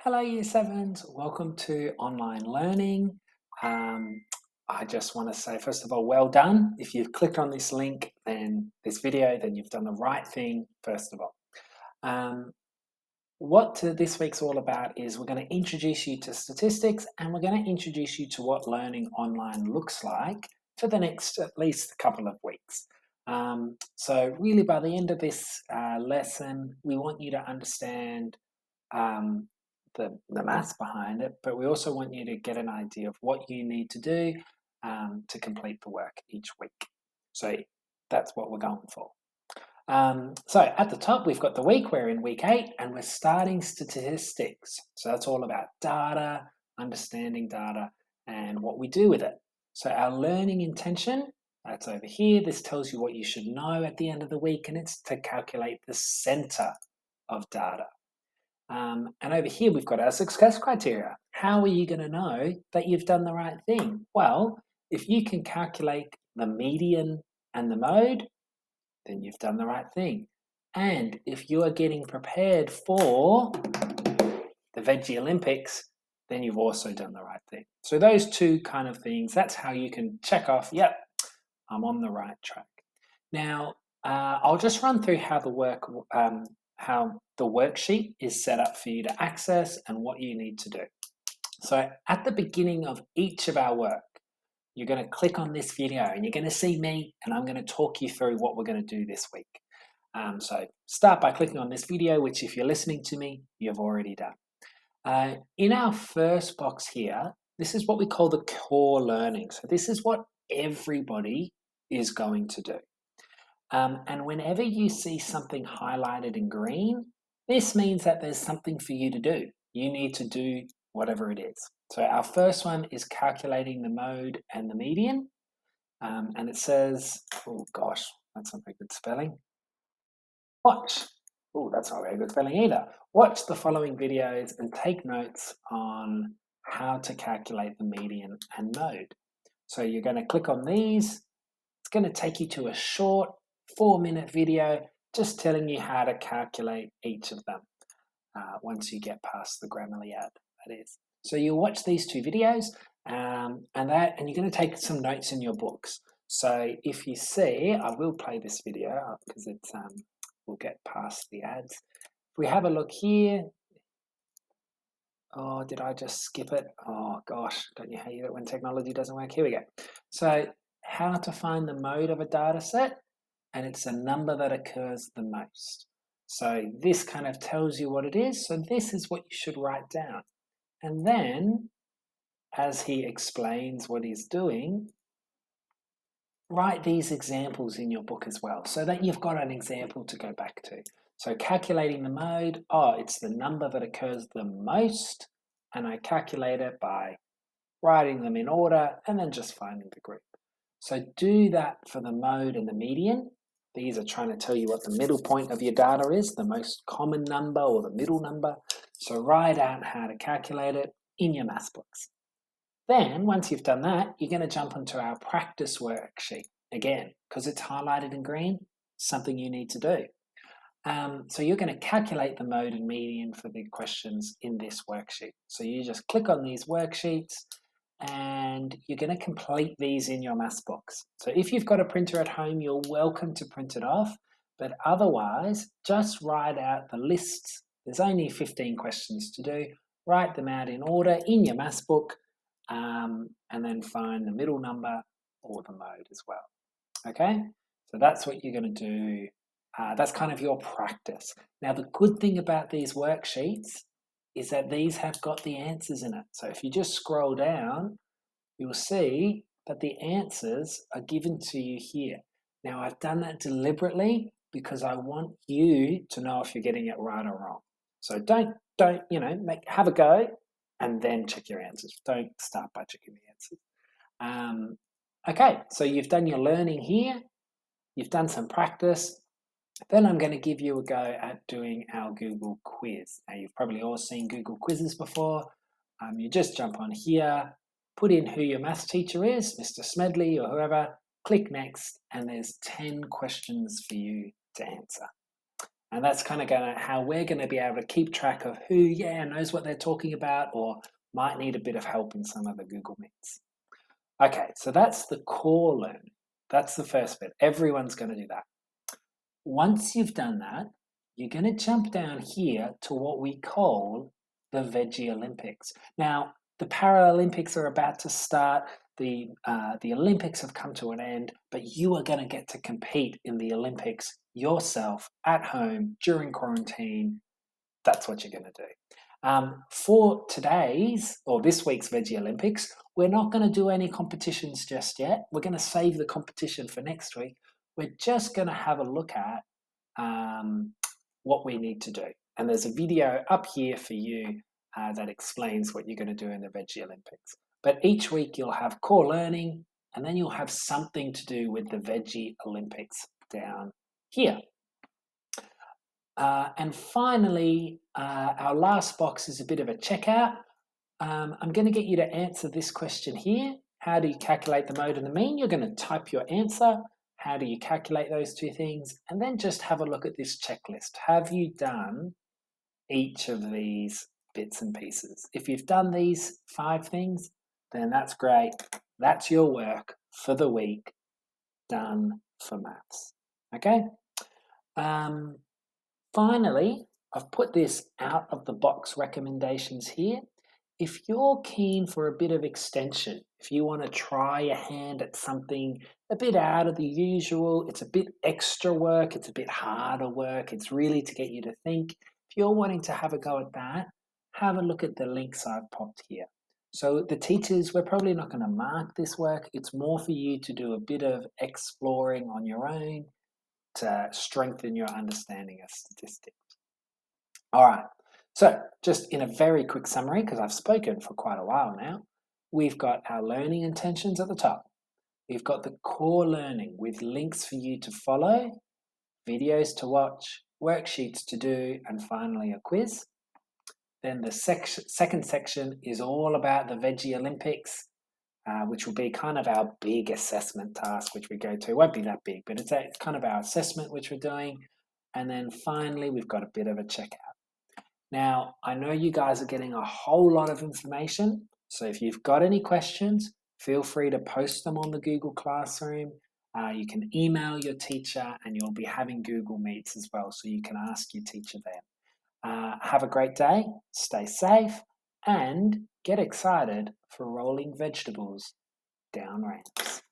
Hello, Year Sevens. Welcome to online learning. Um, I just want to say, first of all, well done. If you've clicked on this link, then this video, then you've done the right thing, first of all. What this week's all about is we're going to introduce you to statistics and we're going to introduce you to what learning online looks like for the next at least couple of weeks. So really by the end of this lesson, we want you to understand um, the maths behind it, but we also want you to get an idea of what you need to do to complete the work each week. So that's what we're going for. So at the top, we've got the week. We're in week 8 and we're starting statistics. So that's all about data, understanding data, and what we do with it. So our learning intention, that's over here. This tells you what you should know at the end of the week, and it's to calculate the center of data. And over here, we've got our success criteria. How are you going to know that you've done the right thing? Well, if you can calculate the median and the mode, then you've done the right thing. And if you are getting prepared for the Veggie Olympics, then you've also done the right thing. So those two kind of things, that's how you can check off, yep, I'm on the right track. Now, I'll just run through how the worksheet is set up for you to access and what you need to do. So at the beginning of each of our work, you're going to click on this video and you're going to see me and I'm going to talk you through what we're going to do this week. So start by clicking on this video, which if you're listening to me, you've already done. In our first box here, this is what we call the core learning. So this is what everybody is going to do. And whenever you see something highlighted in green, this means that there's something for you to do. You need to do whatever it is. So our first one is calculating the mode and the median. And it says, oh gosh, that's not very good spelling. Watch. Oh, that's not very good spelling either. Watch the following videos and take notes on how to calculate the median and mode. So you're going to click on these. It's going to take you to a short 4-minute video just telling you how to calculate each of them once you get past the Grammarly ad, that is. So you'll watch these 2 videos and you're going to take some notes in your books. So if you see, I will play this video because it's we'll get past the ads. If we have a look here, oh, did I just skip it? Oh gosh, don't you hate it when technology doesn't work? Here we go. So how to find the mode of a data set, and it's a number that occurs the most. So this kind of tells you what it is. So this is what you should write down. And then, as he explains what he's doing, write these examples in your book as well, so that you've got an example to go back to. So calculating the mode, it's the number that occurs the most, and I calculate it by writing them in order and then just finding the group. So do that for the mode and the median. These are trying to tell you what the middle point of your data is, the most common number or the middle number. So write out how to calculate it in your maths books. Then, once you've done that, you're going to jump onto our practice worksheet. Again, because it's highlighted in green, something you need to do. So you're going to calculate the mode and median for the questions in this worksheet. So you just click on these worksheets and you're going to complete these in your maths books. So if you've got a printer at home, you're welcome to print it off, but otherwise, just write out the lists. There's only 15 questions to do. Write them out in order in your maths book, and then find the middle number or the mode as well. Okay, so that's what you're going to do. That's kind of your practice. Now, the good thing about these worksheets is that these have got the answers in it. So if you just scroll down, you'll see that the answers are given to you here. Now, I've done that deliberately because I want you to know if you're getting it right or wrong. So don't have a go and then check your answers. Don't start by checking the answers. Okay, so you've done your learning here. You've done some practice. Then I'm going to give you a go at doing our Google quiz. Now, you've probably all seen Google quizzes before. You just jump on here, put in who your maths teacher is, Mr. Smedley or whoever, click next, and there's 10 questions for you to answer. And that's kind of how we're going to be able to keep track of who, knows what they're talking about or might need a bit of help in some of the Google Meets. Okay, so that's the core learning. That's the first bit. Everyone's going to do that. Once you've done that, you're going to jump down here to what we call the Veggie Olympics. Now, the Paralympics are about to start. The Olympics have come to an end, but you are going to get to compete in the Olympics yourself at home during quarantine. That's what you're going to do. For today's or this week's Veggie Olympics, we're not going to do any competitions just yet. We're going to save the competition for next week. We're just going to have a look at what we need to do. And there's a video up here for you that explains what you're going to do in the Veggie Olympics. But each week you'll have core learning, and then you'll have something to do with the Veggie Olympics down here. And finally, our last box is a bit of a checkout. I'm going to get you to answer this question here. How do you calculate the mode and the mean? You're going to type your answer. How do you calculate those two things? And then just have a look at this checklist. Have you done each of these bits and pieces? If you've done these 5 things, then that's great. That's your work for the week done for maths. Okay? Finally, I've put this out of the box recommendations here. If you're keen for a bit of extension, if you want to try your hand at something a bit out of the usual, it's a bit extra work, it's a bit harder work, it's really to get you to think. If you're wanting to have a go at that, have a look at the links I've popped here. So the teachers, we're probably not going to mark this work. It's more for you to do a bit of exploring on your own to strengthen your understanding of statistics. All right, so just in a very quick summary, because I've spoken for quite a while now, we've got our learning intentions at the top. We've got the core learning with links for you to follow, videos to watch, worksheets to do, and finally a quiz. Then the second section is all about the Veggie Olympics, which will be kind of our big assessment task, which we go to. It won't be that big, but it's kind of our assessment, which we're doing. And then finally, we've got a bit of a checkout. Now, I know you guys are getting a whole lot of information. So if you've got any questions, feel free to post them on the Google Classroom. You can email your teacher, and you'll be having Google Meets as well, so you can ask your teacher there. Have a great day, stay safe, and get excited for rolling vegetables down ramps.